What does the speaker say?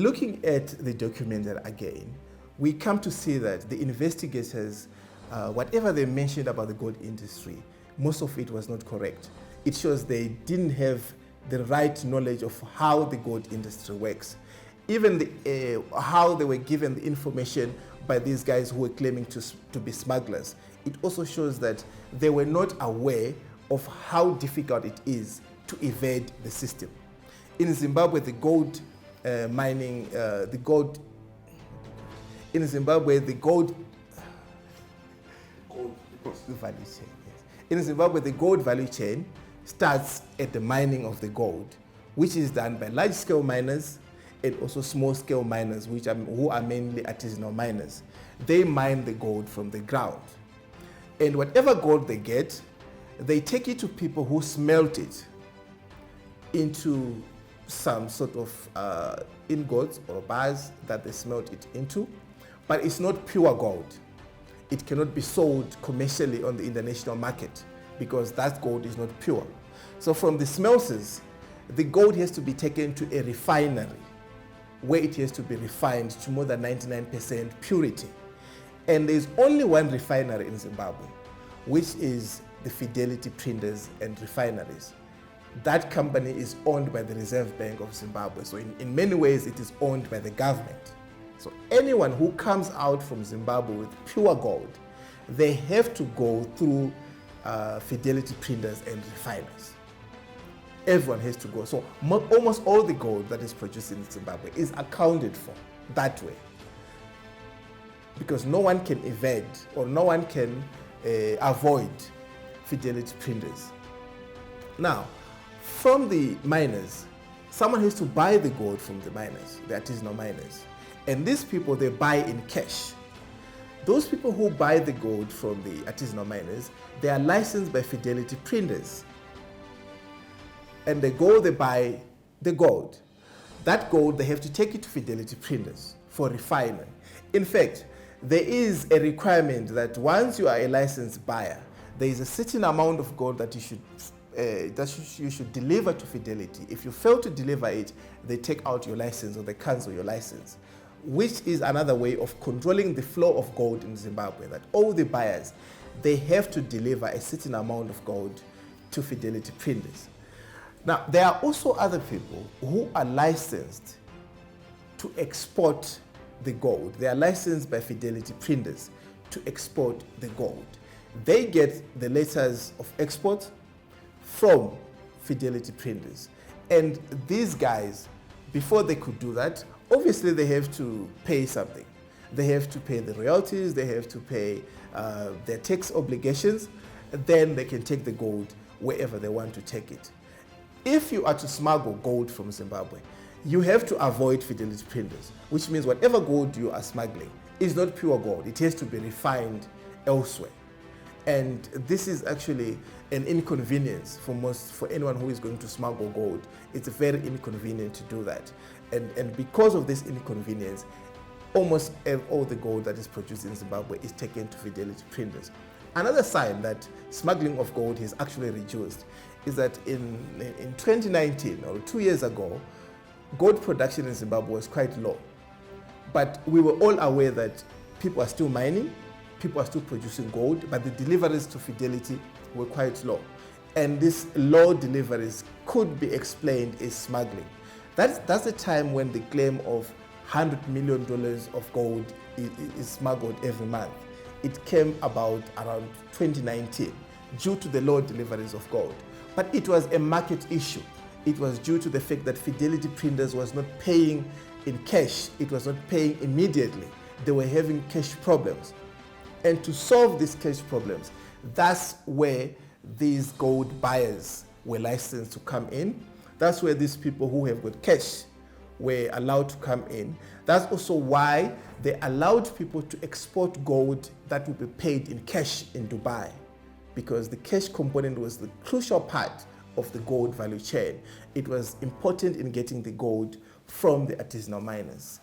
looking at the documentary again, we come to see that the investigators, whatever they mentioned about the gold industry, most of it was not correct. It shows they didn't have the right knowledge of how the gold industry works. Even how they were given the information by these guys who were claiming to be smugglers, it also shows that they were not aware of how difficult it is to evade the system. In Zimbabwe, the gold value chain. In Zimbabwe, the gold value chain starts at the mining of the gold, which is done by large-scale miners and also small-scale miners, who are mainly artisanal miners. They mine the gold from the ground. And whatever gold they get, they take it to people who smelt it into some sort of ingots or bars that they smelt it into. But it's not pure gold. It cannot be sold commercially on the international market because that gold is not pure. So from the smelters, the gold has to be taken to a refinery where it has to be refined to more than 99% purity. And there's only one refinery in Zimbabwe, which is the Fidelity Printers and Refineries. That company is owned by the Reserve Bank of Zimbabwe. So in many ways, it is owned by the government. So anyone who comes out from Zimbabwe with pure gold, they have to go through Fidelity Printers and Refiners. Everyone has to go. So almost all the gold that is produced in Zimbabwe is accounted for that way. Because no one can evade or no one can avoid Fidelity Printers. Now, from the miners, someone has to buy the gold from the miners, the artisanal miners. And these people, they buy in cash. Those people who buy the gold from the artisanal miners, they are licensed by Fidelity Printers. And they go, they buy the gold. That gold, they have to take it to Fidelity Printers for refinement. In fact, there is a requirement that once you are a licensed buyer, there is a certain amount of gold that you should deliver to Fidelity. If you fail to deliver it, they take out your license or they cancel your license, which is another way of controlling the flow of gold in Zimbabwe, that all the buyers, they have to deliver a certain amount of gold to Fidelity Printers. Now, there are also other people who are licensed to export the gold. They are licensed by Fidelity Printers to export the gold. They get the letters of export from Fidelity Printers. And these guys, before they could do that, obviously they have to pay something. They have to pay the royalties, they have to pay their tax obligations, and then they can take the gold wherever they want to take it. If you are to smuggle gold from Zimbabwe, you have to avoid Fidelity Printers, which means whatever gold you are smuggling is not pure gold. It has to be refined elsewhere. And this is actually an inconvenience for anyone who is going to smuggle gold. It's very inconvenient to do that. And because of this inconvenience, almost all the gold that is produced in Zimbabwe is taken to Fidelity Printers. Another sign that smuggling of gold has actually reduced is that in 2019, or 2 years ago, gold production in Zimbabwe was quite low. But we were all aware that people are still mining, people are still producing gold, but the deliveries to Fidelity were quite low. And these low deliveries could be explained as smuggling. That's the time when the claim of $100 million of gold is smuggled every month. It came about around 2019 due to the low deliveries of gold. But it was a market issue. It was due to the fact that Fidelity Printers was not paying in cash. It was not paying immediately. They were having cash problems. And to solve these cash problems, that's where these gold buyers were licensed to come in. That's where these people who have got cash were allowed to come in. That's also why they allowed people to export gold that would be paid in cash in Dubai, because the cash component was the crucial part of the gold value chain. It was important in getting the gold from the artisanal miners.